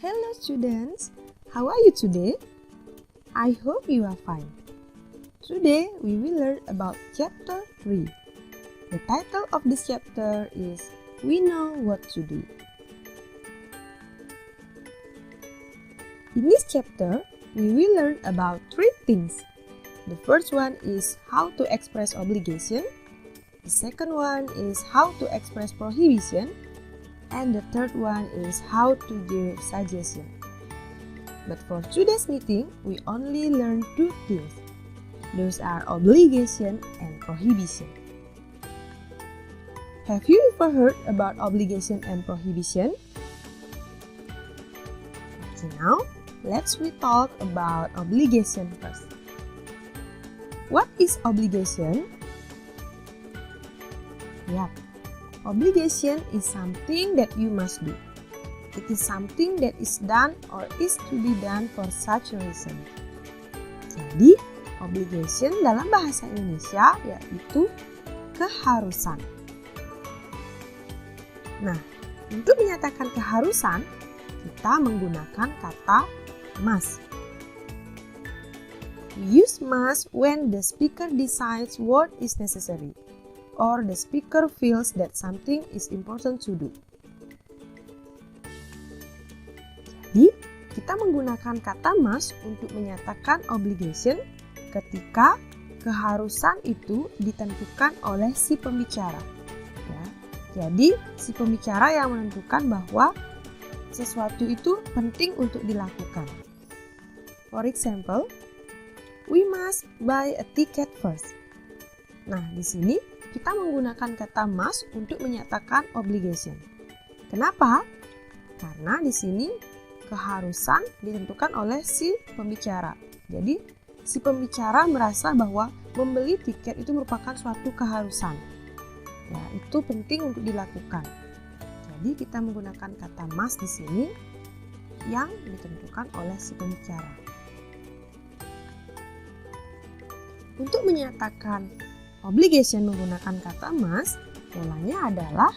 Hello students, how are you today? I hope you are fine. Today we will learn about chapter 3. The title of this chapter is We Know What to Do. In this chapter, we will learn about 3 things. The first one is how to express obligation. The second one is how to express prohibition. And the third one is how to give suggestion. But for today's meeting, we only learn 2 things. Those are obligation and prohibition. Have you ever heard about obligation and prohibition? Okay, now let's talk about obligation first. What is obligation? Yep. Obligation is something that you must do. It is something that is done or is to be done for such a reason. Jadi, obligation dalam bahasa Indonesia yaitu keharusan. Nah, untuk menyatakan keharusan, kita menggunakan kata must. We use must when the speaker decides what is necessary, or the speaker feels that something is important to do. Jadi, kita menggunakan kata must untuk menyatakan obligation ketika keharusan itu ditentukan oleh si pembicara. Ya, jadi, si pembicara yang menentukan bahwa sesuatu itu penting untuk dilakukan. For example, we must buy a ticket first. Nah, di sini kita menggunakan kata must untuk menyatakan obligation. Kenapa? Karena di sini keharusan ditentukan oleh si pembicara. Jadi, si pembicara merasa bahwa membeli tiket itu merupakan suatu keharusan. Ya, itu penting untuk dilakukan. Jadi, kita menggunakan kata must di sini yang ditentukan oleh si pembicara. Untuk menyatakan obligation menggunakan kata must, polanya adalah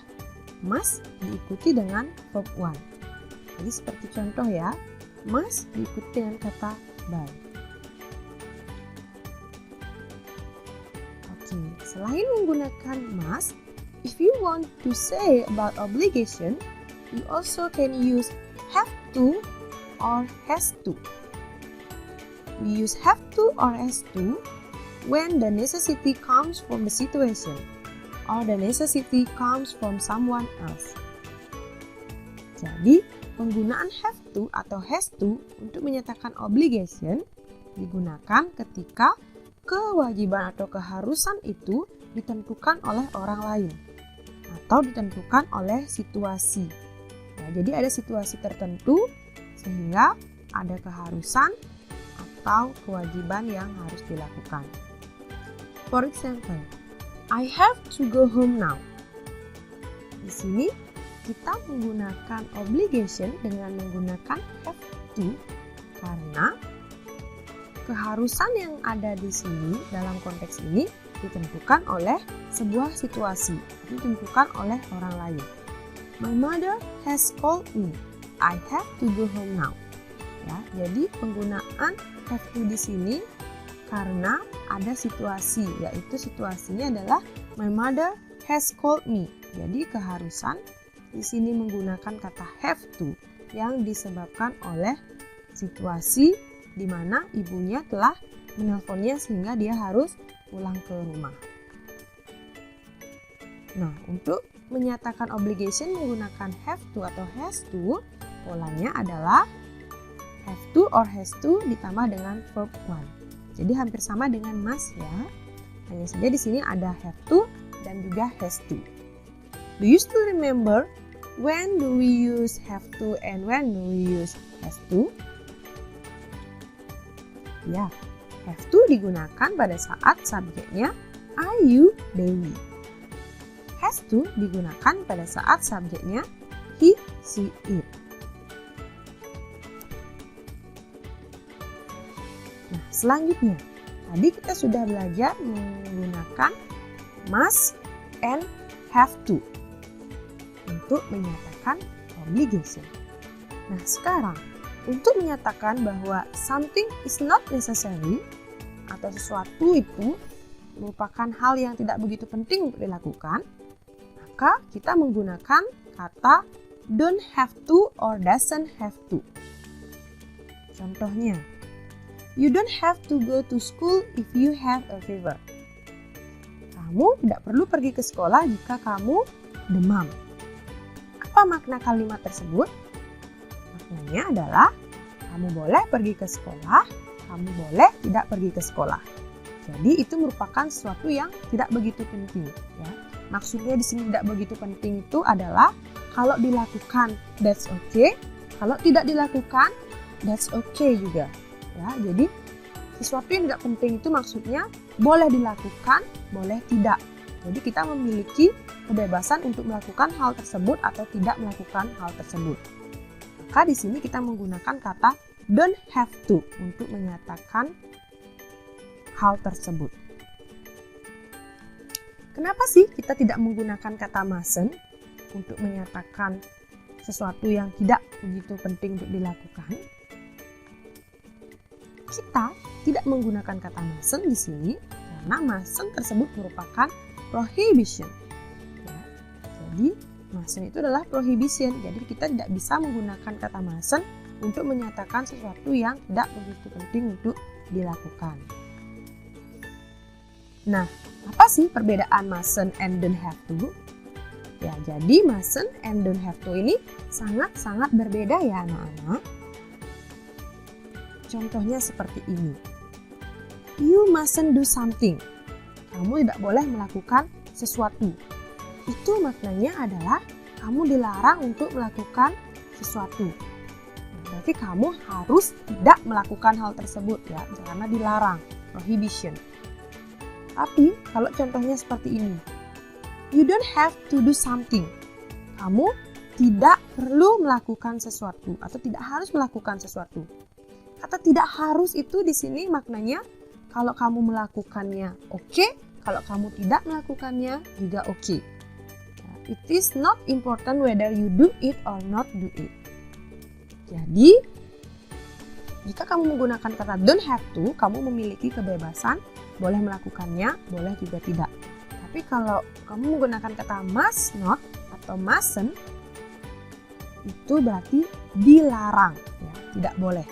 must diikuti dengan verb 1. Jadi seperti contoh ya, must diikuti dengan kata by. Oke, selain menggunakan must, if you want to say about obligation, you also can use have to or has to. We use have to or has to when the necessity comes from the situation or the necessity comes from someone else. Jadi, penggunaan have to atau has to untuk menyatakan obligation digunakan ketika kewajiban atau keharusan itu ditentukan oleh orang lain atau ditentukan oleh situasi. Nah, jadi ada situasi tertentu sehingga ada keharusan atau kewajiban yang harus dilakukan. For example, I have to go home now. Di sini kita menggunakan obligation dengan menggunakan have to karena keharusan yang ada di sini dalam konteks ini ditentukan oleh sebuah situasi, ditentukan oleh orang lain. My mother has called me. I have to go home now. Ya, jadi penggunaan have to di sini karena ada situasi, yaitu situasinya adalah my mother has called me. Jadi keharusan di sini menggunakan kata have to yang disebabkan oleh situasi di mana ibunya telah menelponnya sehingga dia harus pulang ke rumah. Nah, untuk menyatakan obligation menggunakan have to atau has to, polanya adalah have to or has to ditambah dengan verb 1. Jadi hampir sama dengan must ya. Hanya saja di sini ada have to dan juga has to. Do you still remember when do we use have to and when do we use has to? Ya, have to digunakan pada saat subjeknya Ayu Dewi. Has to digunakan pada saat subjeknya he, she, it. Nah, selanjutnya, tadi kita sudah belajar menggunakan must and have to untuk menyatakan obligation. Nah, sekarang untuk menyatakan bahwa something is not necessary atau sesuatu itu merupakan hal yang tidak begitu penting untuk dilakukan, maka kita menggunakan kata don't have to or doesn't have to. Contohnya, you don't have to go to school if you have a fever. Kamu tidak perlu pergi ke sekolah jika kamu demam. Apa makna kalimat tersebut? Maknanya adalah kamu boleh pergi ke sekolah, kamu boleh tidak pergi ke sekolah. Jadi itu merupakan sesuatu yang tidak begitu penting, ya. Maksudnya di sini tidak begitu penting itu adalah kalau dilakukan that's okay, kalau tidak dilakukan that's okay juga, ya. Jadi sesuatu yang tidak penting itu maksudnya boleh dilakukan, boleh tidak. Jadi kita memiliki kebebasan untuk melakukan hal tersebut atau tidak melakukan hal tersebut. Maka di sini kita menggunakan kata don't have to untuk menyatakan hal tersebut. Kenapa sih kita tidak menggunakan kata mustn't untuk menyatakan sesuatu yang tidak begitu penting untuk dilakukan? Kita tidak menggunakan kata mustn't di sini karena mustn't tersebut merupakan prohibition. Ya, jadi mustn't itu adalah prohibition. Jadi kita tidak bisa menggunakan kata mustn't untuk menyatakan sesuatu yang tidak begitu penting untuk dilakukan. Nah, apa sih perbedaan mustn't and don't have to? Ya, jadi mustn't and don't have to ini sangat-sangat berbeda ya anak-anak. Contohnya seperti ini. You mustn't do something. Kamu tidak boleh melakukan sesuatu. Itu maknanya adalah kamu dilarang untuk melakukan sesuatu. Berarti kamu harus tidak melakukan hal tersebut ya, karena dilarang, prohibition. Tapi kalau contohnya seperti ini, you don't have to do something. Kamu tidak perlu melakukan sesuatu atau tidak harus melakukan sesuatu. Kata tidak harus itu di sini maknanya kalau kamu melakukannya oke, kalau kamu tidak melakukannya juga oke. It is not important whether you do it or not do it. Jadi, jika kamu menggunakan kata don't have to, kamu memiliki kebebasan, boleh melakukannya, boleh juga tidak. Tapi kalau kamu menggunakan kata must not atau mustn't, itu berarti dilarang, ya, tidak boleh.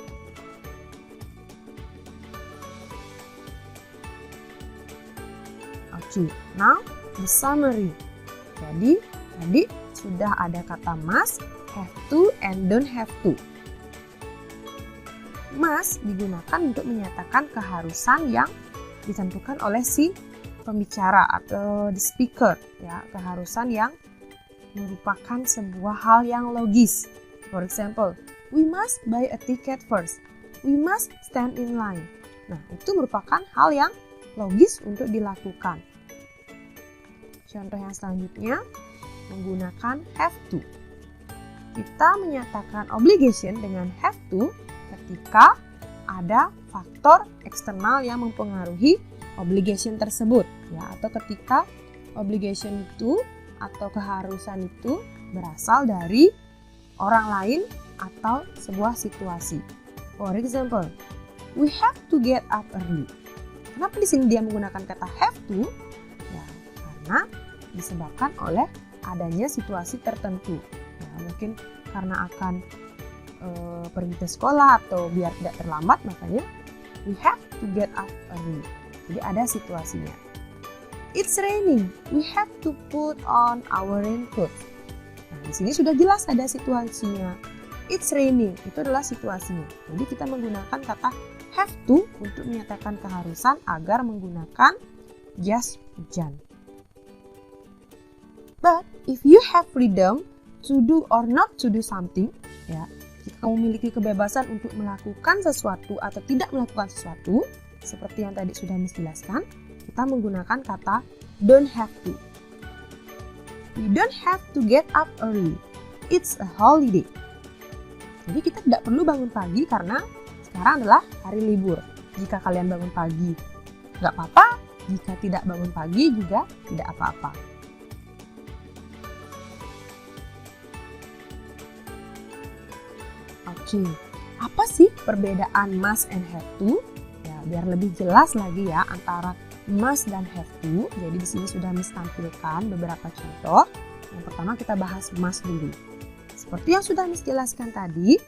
Okay, now the summary. Jadi, tadi sudah ada kata must, have to, and don't have to. Must digunakan untuk menyatakan keharusan yang ditentukan oleh si pembicara atau the speaker, ya, keharusan yang merupakan sebuah hal yang logis. For example, we must buy a ticket first. We must stand in line. Nah, itu merupakan hal yang logis untuk dilakukan. Contoh yang selanjutnya menggunakan have to. Kita menyatakan obligation dengan have to ketika ada faktor eksternal yang mempengaruhi obligation tersebut, ya, atau ketika obligation itu atau keharusan itu berasal dari orang lain atau sebuah situasi. For example, we have to get up early. Kenapa di sini dia menggunakan kata have to? Ya, karena disebabkan oleh adanya situasi tertentu. Ya, mungkin karena akan pergi ke sekolah atau biar tidak terlambat, makanya we have to get up early. Jadi ada situasinya. It's raining, we have to put on our raincoat. Nah, di sini sudah jelas ada situasinya. It's raining, itu adalah situasinya. Jadi kita menggunakan kata have to untuk menyatakan keharusan agar menggunakan jas hujan. But if you have freedom to do or not to do something, ya, jika kamu memiliki kebebasan untuk melakukan sesuatu atau tidak melakukan sesuatu, seperti yang tadi sudah Miss jelaskan, kita menggunakan kata don't have to. You don't have to get up early. It's a holiday. Jadi kita tidak perlu bangun pagi karena sekarang adalah hari libur. Jika kalian bangun pagi, nggak apa-apa. Jika tidak bangun pagi juga tidak apa-apa. Oke, apa sih perbedaan must and have to? Ya, biar lebih jelas lagi ya antara must dan have to. Jadi di sini sudah Miss tampilkan beberapa contoh. Yang pertama kita bahas must dulu. Seperti yang sudah Miss jelaskan tadi,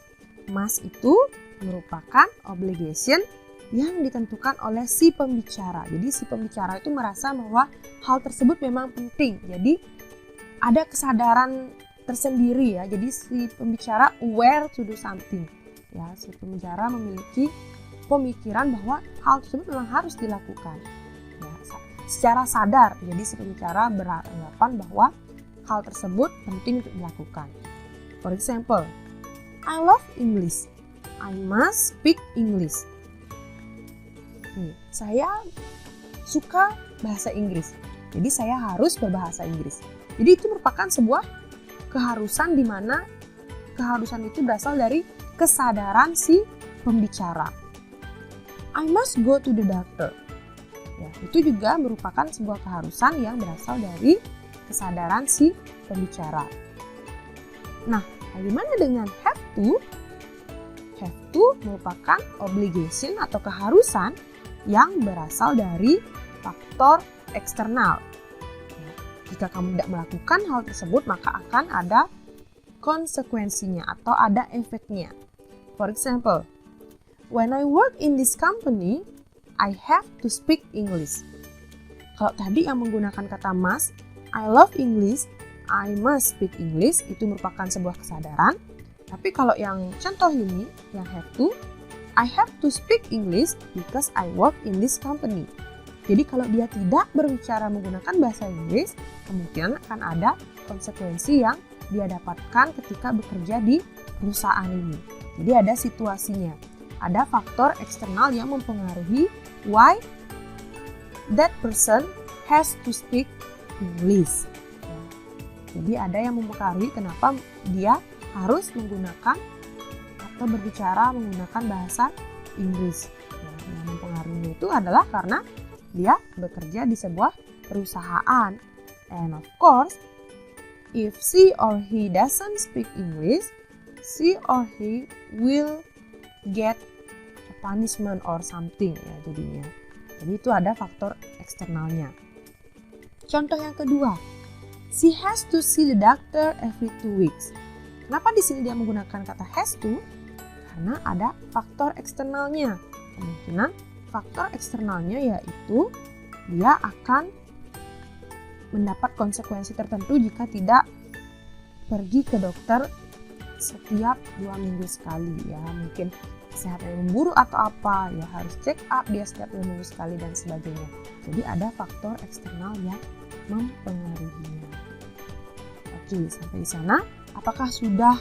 must itu merupakan obligation yang ditentukan oleh si pembicara. Jadi si pembicara itu merasa bahwa hal tersebut memang penting. Jadi ada kesadaran tersendiri ya. Jadi si pembicara aware to do something. Ya, si pembicara memiliki pemikiran bahwa hal tersebut memang harus dilakukan. Ya, secara sadar. Jadi si pembicara beranggapan bahwa hal tersebut penting untuk dilakukan. For example, I love English. I must speak English. Saya suka bahasa Inggris, jadi saya harus berbahasa Inggris. Jadi itu merupakan sebuah keharusan di mana keharusan itu berasal dari kesadaran si pembicara. I must go to the doctor. Ya, itu juga merupakan sebuah keharusan yang berasal dari kesadaran si pembicara. Nah, bagaimana dengan have to? Have to merupakan obligation atau keharusan yang berasal dari faktor eksternal. Jika kamu tidak melakukan hal tersebut, maka akan ada konsekuensinya atau ada efeknya. For example, when I work in this company, I have to speak English. Kalau tadi yang menggunakan kata must, I love English, I must speak English, itu merupakan sebuah kesadaran. Tapi kalau yang contoh ini, yang have to, I have to speak English because I work in this company. Jadi kalau dia tidak berbicara menggunakan bahasa Inggris, kemungkinan akan ada konsekuensi yang dia dapatkan ketika bekerja di perusahaan ini. Jadi ada situasinya, ada faktor eksternal yang mempengaruhi why that person has to speak English. Jadi ada yang mempengaruhi kenapa dia harus menggunakan atau berbicara menggunakan bahasa Inggris. Yang mempengaruhi itu adalah karena dia bekerja di sebuah perusahaan. And of course, if she or he doesn't speak English, she or he will get a punishment or something ya jadinya. Jadi itu ada faktor eksternalnya. Contoh yang kedua, she has to see the doctor every 2 weeks. Kenapa di sini dia menggunakan kata has to? Karena ada faktor eksternalnya. Kemungkinan faktor eksternalnya yaitu dia akan mendapat konsekuensi tertentu jika tidak pergi ke dokter setiap 2 minggu sekali ya. Mungkin kesehatan memburuk atau apa ya, harus check up dia setiap 2 minggu sekali dan sebagainya. Jadi ada faktor eksternal yang mempengaruhinya. Oke, sampai di sana apakah sudah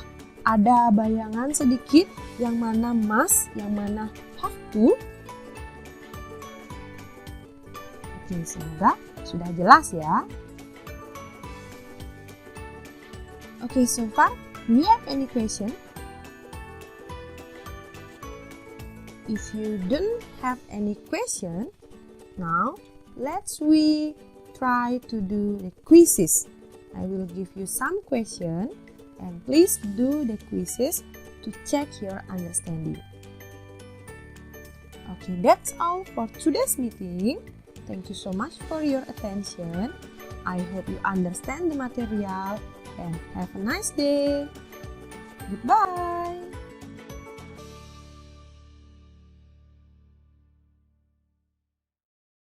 ada bayangan sedikit yang mana must, yang mana have to? Oke, semoga sudah jelas ya. Okay, so far, do you have any question? If you don't have any question, now let's try to do the quizzes. I will give you some question and please do the quizzes to check your understanding. Okay, that's all for today's meeting. Thank you so much for your attention. I hope you understand the material and have a nice day. Goodbye.